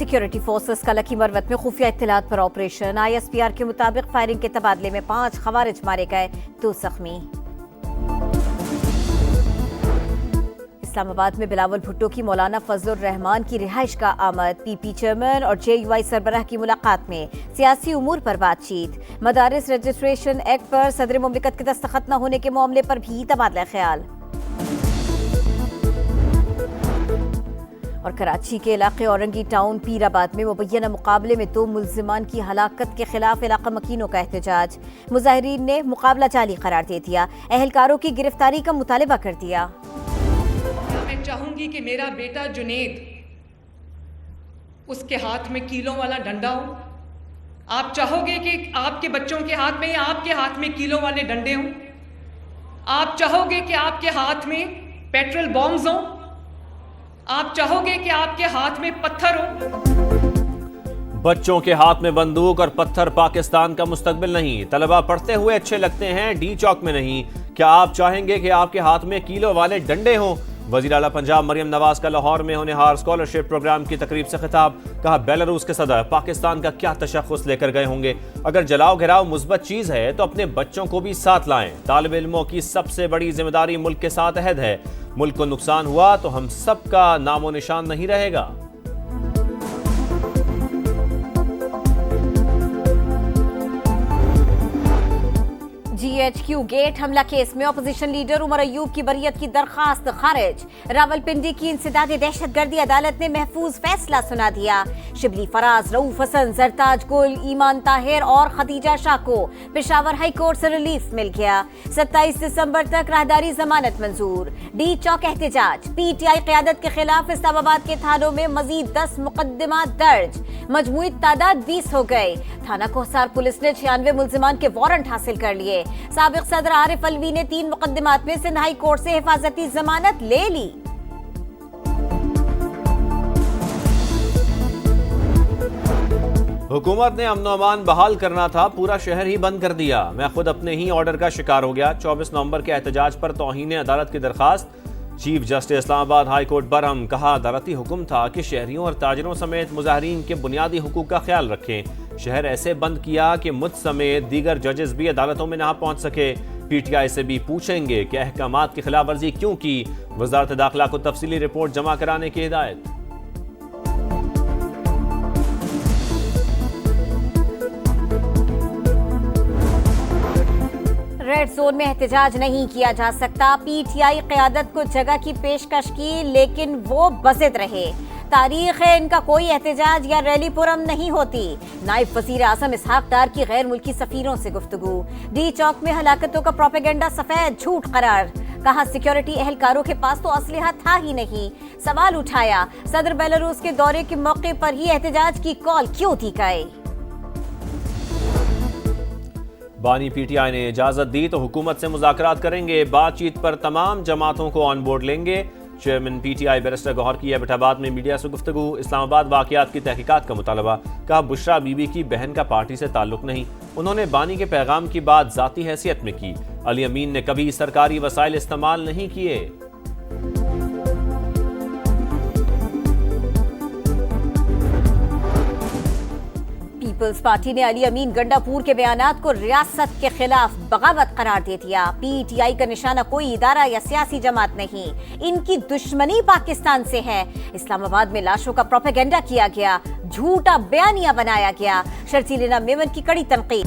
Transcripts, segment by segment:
Security forces का lucky Marwat में खुफिया इत्तलात पर ऑपरेशन। ISPR के मुताबिक फायरिंग के तबादले में 5 खवारिज मारे गए, 2 जख्मी। इस्लामाबाद में बिलावल भुट्टो की मौलाना फजलुर रहमान की रिहाइश का आमद। PP चेयरमैन और JUI सरबराह की मुलाकात में सियासी उमूर पर बातचीत। मदारिस रजिस्ट्रेशन एक्ट पर सदर मुमलिकत के दस्तखत न होने के मामले पर भी तबादला ख्याल। और कराची के इलाके औरंगी टाउन पीराबाद में मुबैना मुकाबले में 2 मुल्जिमान की हलाकत के खिलाफ इलाका मकीनों का एहतजाज। मुजाहिरीन ने मुकाबला जाली करार दे दिया, एहलकारों की गिरफ्तारी का मुतालबा कर दिया। मैं चाहूंगी कि मेरा बेटा जुनेद, उसके हाथ में कीलों वाला डंडा हो। आप चाहोगे कि आपके बच्चों के हाथ में या आपके हाथ में कीलों वाले डंडे हों? आप चाहोगे कि आपके हाथ में पेट्रोल बॉम्ब्स हों? आप चाहोगे कि आपके हाथ में पत्थर हो? बच्चों के हाथ में बंदूक और पत्थर पाकिस्तान का मुस्तकबिल नहीं। तलबा पढ़ते हुए अच्छे लगते हैं, डी चौक में नहीं। क्या आप चाहेंगे कि आपके हाथ में कीलो वाले डंडे हों? वज़ीर आला पंजाब मरियम नवाज का लाहौर में होनहार स्कॉलरशिप प्रोग्राम की तकरीब से खिताब। कहा, बेलारूस के सदर पाकिस्तान का क्या तशख़्ख़ुस लेकर गए होंगे। अगर जलाओ घिराव मुस्बत चीज़ है तो अपने बच्चों को भी साथ लाएं। तालिब इल्मों की सबसे बड़ी जिम्मेदारी मुल्क के साथ अहद है। मुल्क को नुकसान हुआ तो हम सब का नामो निशान नहीं रहेगा। GHQ गेट हमला केस में अपोजिशन लीडर उमर अयूब की बरियत की दरखास्त खारिज। रावलपिंडी की इंसदादी दहशतगर्दी अदालत ने महफूज फैसला सुना दिया। शिबली फराज, रऊफ हसन, जरताज गुल, ईमान ताहिर और खदीजा शाह को पेशावर हाई कोर्ट से रिलीफ मिल गया। 27 दिसंबर तक राहदारी जमानत मंजूर। डी चौक एहतजाज। PTI क़यादत के खिलाफ इस्लामाबाद के थानों में मजीद 10 मुकदमा दर्ज। मजमूई तादाद 20 हो गए। थाना कोहसार पुलिस ने 96 मुल्जिमान के वारंट हासिल कर लिए। साबिक सदर आरिफ अलवी ने 3 मुकदमात में सिंध हाई कोर्ट से हिफाजती जमानत ले ली। हुकूमत ने अमन अमान बहाल करना था, पूरा शहर ही बंद कर दिया। मैं खुद अपने ही ऑर्डर का शिकार हो गया। 24 नवंबर के एहतजाज पर तौहीन अदालत की दरखास्त। Chief justice Islamabad high court Barham. कहा, अदालती हुक्म था कि शहरियों और ताजरों समेत मुजाहरीन के बुनियादी हुकूक का ख्याल रखें। शहर ऐसे बंद किया कि मुझ समेत दीगर जजेस भी अदालतों में ना पहुंच सके। PTI से भी पूछेंगे कि अहकामात की खिलाफ वर्जी क्यों की। वजारत दाखिला को तफसीली रिपोर्ट जमा कराने की हिदायत। रेड जोन में एहतजाज नहीं किया जा सकता। PTI क़यादत को जगह की पेशकश की, लेकिन वो बज़िद रहे। तारीख है, इनका कोई एहतजाज या रैली पुरम नहीं होती। नायब वज़ीर आज़म इसहाक डार की गैर मुल्की सफ़ीरों से गुफ्तगू। डी चौक में हलाकतों का प्रोपेगेंडा सफ़ेद झूठ करार। कहा, सिक्योरिटी एहलकारों के पास तो असलहा था ही नहीं। सवाल उठाया, सदर बेलारूस के दौरे के मौके पर ही एहतजाज की कॉल क्यों दी गई? बानी PTI ने इजाजत दी तो हुकूमत से मुज़ाकरात करेंगे। बातचीत पर तमाम जमातों को ऑन बोर्ड लेंगे। चेयरमैन PTI बैरिस्टर गौहर की एबटाबाद में मीडिया से गुफ्तगू। इस्लामाबाद वाक़यात की तहकीकात का मुतालबा। कहा, बुशरा बीबी की बहन का पार्टी से ताल्लुक नहीं। उन्होंने बानी के पैगाम की बात ज़ाती हैसियत में की। अली अमीन ने कभी सरकारी वसाइल इस्तेमाल नहीं किए। पीपल्स पार्टी ने अली अमीन गंडापुर के बयानात को रियासत के खिलाफ बगावत करार दे दिया। PTI का निशाना कोई इदारा या सियासी जमात नहीं, इनकी दुश्मनी पाकिस्तान से है। इस्लामाबाद में लाशों का प्रोपेगेंडा किया गया, झूठा बयानिया बनाया गया। शर्जीलिना मेमन की कड़ी तनकीद।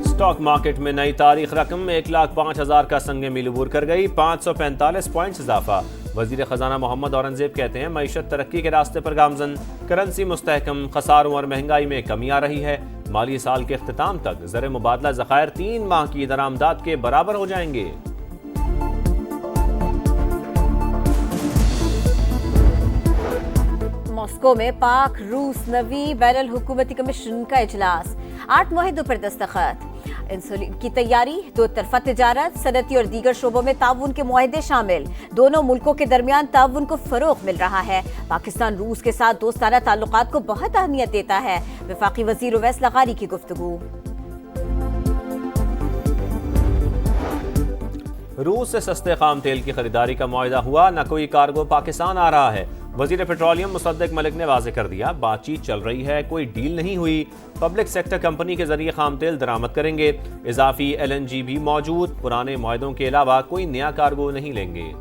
स्टॉक मार्केट में नई तारीख रकम 1,05,000 का संगे मील अबूर कर गई। 545 पॉइंट्स इजाफा। वजीर खजाना मोहम्मद औरंगजेब कहते हैं, मईशत तरक्की के रास्ते पर गामजन। करेंसी मुस्तहकम, खसारों और महंगाई में कमी आ रही है। माली साल के इख्तिताम तक ज़र मुबादला ज़खायर 3 माह की दरामदात के बराबर हो जाएंगे। मॉस्को में पाक रूस नवी बैनुल हुकूमती कमीशन का इजलास। 8 मुआहिदों पर दस्तखत। इंसुलिन की तैयारी, 2 तरफा तिजारत, सनती और दीगर शोबों में ताउन के मुआहिदे शामिल। दोनों मुल्कों के दरमियान ताउन को फरोग मिल रहा है। पाकिस्तान रूस के साथ दोस्ताना ताल्लुकात को बहुत अहमियत देता है। वफाकी वजीर उवैस लगारी की गुफ्तगू। روس سے سستے خام تیل کی خریداری کا معاہدہ ہوا، نہ کوئی کارگو پاکستان آ رہا ہے۔ وزیر پیٹرولیم مصدق ملک نے واضح کر دیا، بات چیت چل رہی ہے، کوئی ڈیل نہیں ہوئی، پبلک سیکٹر کمپنی کے ذریعے خام تیل درآمد کریں گے، اضافی LNG بھی موجود، پرانے معاہدوں کے علاوہ کوئی نیا کارگو نہیں لیں گے۔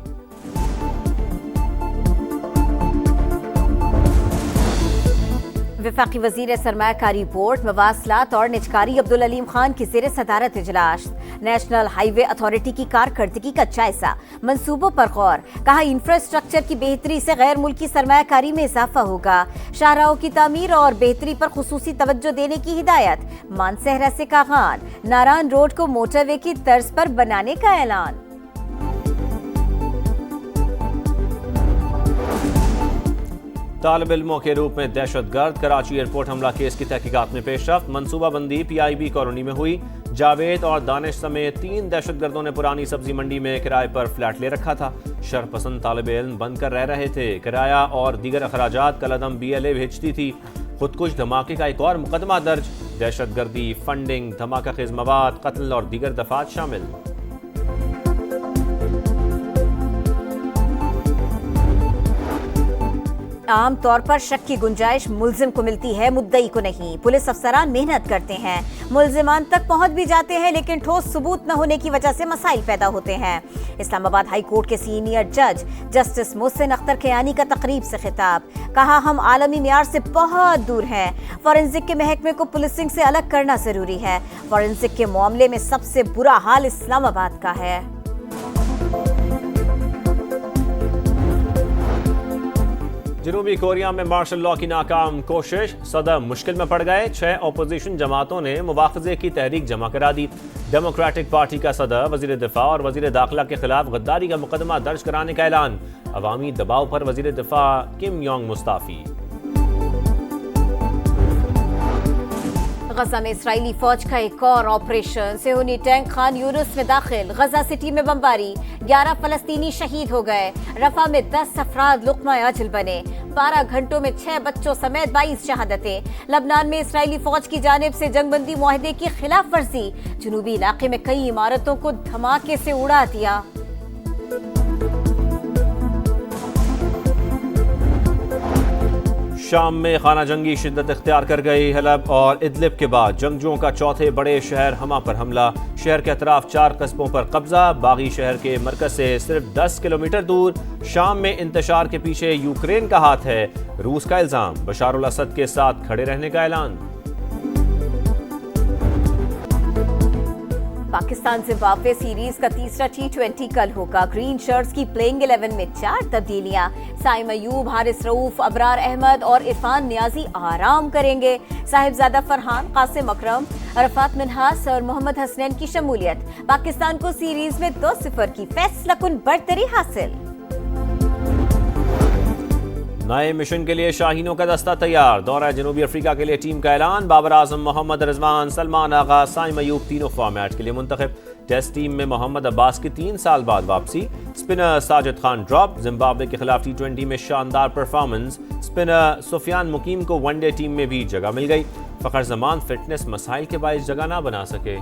وفاقی وزیر سرمایہ کاری بورڈ، مواصلات اور نجکاری عبدالعلیم خان کی زیر صدارت اجلاس۔ نیشنل ہائی وے اتھارٹی کی کارکردگی کا جائزہ، منصوبوں پر غور، کہا انفراسٹرکچر کی بہتری سے غیر ملکی سرمایہ کاری میں اضافہ ہوگا، شاہراہوں کی تعمیر اور بہتری پر خصوصی توجہ دینے کی ہدایت۔ مانسہرہ سے کاغان، ناران روڈ کو موٹر وے کی طرز پر بنانے کا اعلان۔ طالب علموں کے روپ میں دہشت گرد، کراچی ایئرپورٹ حملہ کیس کی تحقیقات میں پیش رفت، منصوبہ بندی PIB کالونی میں ہوئی، جاوید اور دانش سمیت 3 دہشت گردوں نے پرانی سبزی منڈی میں کرائے پر فلیٹ لے رکھا تھا، شرپسند طالب علم بن کر رہ رہے تھے، کرایہ اور دیگر اخراجات کالعدم BLA بھیجتی تھی۔ خودکش دھماکے کا ایک اور مقدمہ درج، دہشت گردی، فنڈنگ، دھماکہ خیز مواد، قتل اور دیگر دفعات شامل۔ عام طور پر شک کی گنجائش ملزم کو ملتی ہے، مدعی کو نہیں۔ پولیس افسران محنت کرتے ہیں، ملزمان تک پہنچ بھی جاتے ہیں، لیکن ٹھوس ثبوت نہ ہونے کی وجہ سے مسائل پیدا ہوتے ہیں۔ اسلام آباد ہائی کورٹ کے سینئر جج جسٹس محسن اختر کیانی کا تقریب سے خطاب، کہا ہم عالمی معیار سے بہت دور ہیں، فورینسک کے محکمے کو پولیسنگ سے الگ کرنا ضروری ہے۔ فورینسک کے معاملے میں سب سے برا حال اسلام آباد کا ہے۔ جنوبی کوریا میں مارشل لاء کی ناکام کوشش، صدر مشکل میں پڑ گئے، 6 اپوزیشن جماعتوں نے مواخذے کی تحریک جمع کرا دی۔ ڈیموکریٹک پارٹی کا صدر، وزیر دفاع اور وزیر داخلہ کے خلاف غداری کا مقدمہ درج کرانے کا اعلان، عوامی دباؤ پر وزیر دفاع کم یونگ مستعفی۔ غزہ میں اسرائیلی فوج کا ایک اور آپریشن، صہیونی ٹینک خان یونس میں داخل، غزہ سٹی میں بمباری، 11 فلسطینی شہید ہو گئے، رفح میں 10 افراد لقمہ اجل بنے، 12 گھنٹوں میں 6 بچوں سمیت 22 شہادتیں۔ لبنان میں اسرائیلی فوج کی جانب سے جنگ بندی معاہدے کی خلاف ورزی، جنوبی علاقے میں کئی عمارتوں کو دھماکے سے اڑا دیا۔ شام میں خانہ جنگی شدت اختیار کر گئی، حلب اور ادلب کے بعد جنگجوؤں کا چوتھے بڑے شہر حما پر حملہ، شہر کے اطراف 4 قصبوں پر قبضہ، باغی شہر کے مرکز سے صرف 10 کلومیٹر دور۔ شام میں انتشار کے پیچھے یوکرین کا ہاتھ ہے، روس کا الزام، بشار الاسد کے ساتھ کھڑے رہنے کا اعلان۔ پاکستان زمبابوے سیریز کا تیسرا T20 کل ہوگا، گرین شرٹس کی پلینگ 11 میں 4 تبدیلیاں، سائم ایوب، حارث رؤوف، ابرار احمد اور عرفان نیازی آرام کریں گے، صاحبزادہ فرحان، قاسم اکرم، عرفات منہاس اور محمد حسنین کی شمولیت، پاکستان کو سیریز میں 2-0 کی فیصلہ کن برتری حاصل۔ نئے مشن کے لیے شاہینوں کا دستہ تیار، دورہ جنوبی افریقہ کے لیے ٹیم کا اعلان، بابر اعظم، محمد رضوان، سلمان آغا، سائم ایوب تینوں فارمیٹ کے لیے منتخب۔ ٹیسٹ ٹیم میں محمد عباس کی 3 سال بعد واپسی، spinner Sajid Khan drop, Zimbabwe کے خلاف T20 میں شاندار پرفارمنس، اسپنر سفیان مقیم کو ون ڈے ٹیم میں بھی جگہ مل گئی، فخر زمان فٹنس مسائل کے باعث جگہ نہ بنا سکے۔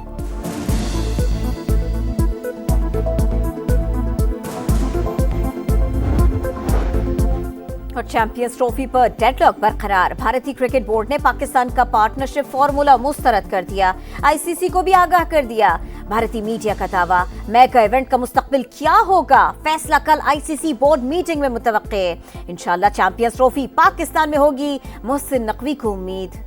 اور چیمپئنز ٹرافی پر ڈیڈ لاک برقرار، بھارتی کرکٹ بورڈ نے پاکستان کا پارٹنرشپ فارمولا مسترد کر دیا، ICC کو بھی آگاہ کر دیا۔ بھارتی میڈیا کا دعویٰ، میگا ایونٹ کا مستقبل کیا ہوگا، فیصلہ کل ICC بورڈ میٹنگ میں متوقع، انشاءاللہ چیمپئنز ٹرافی پاکستان میں ہوگی، محسن نقوی کو امید۔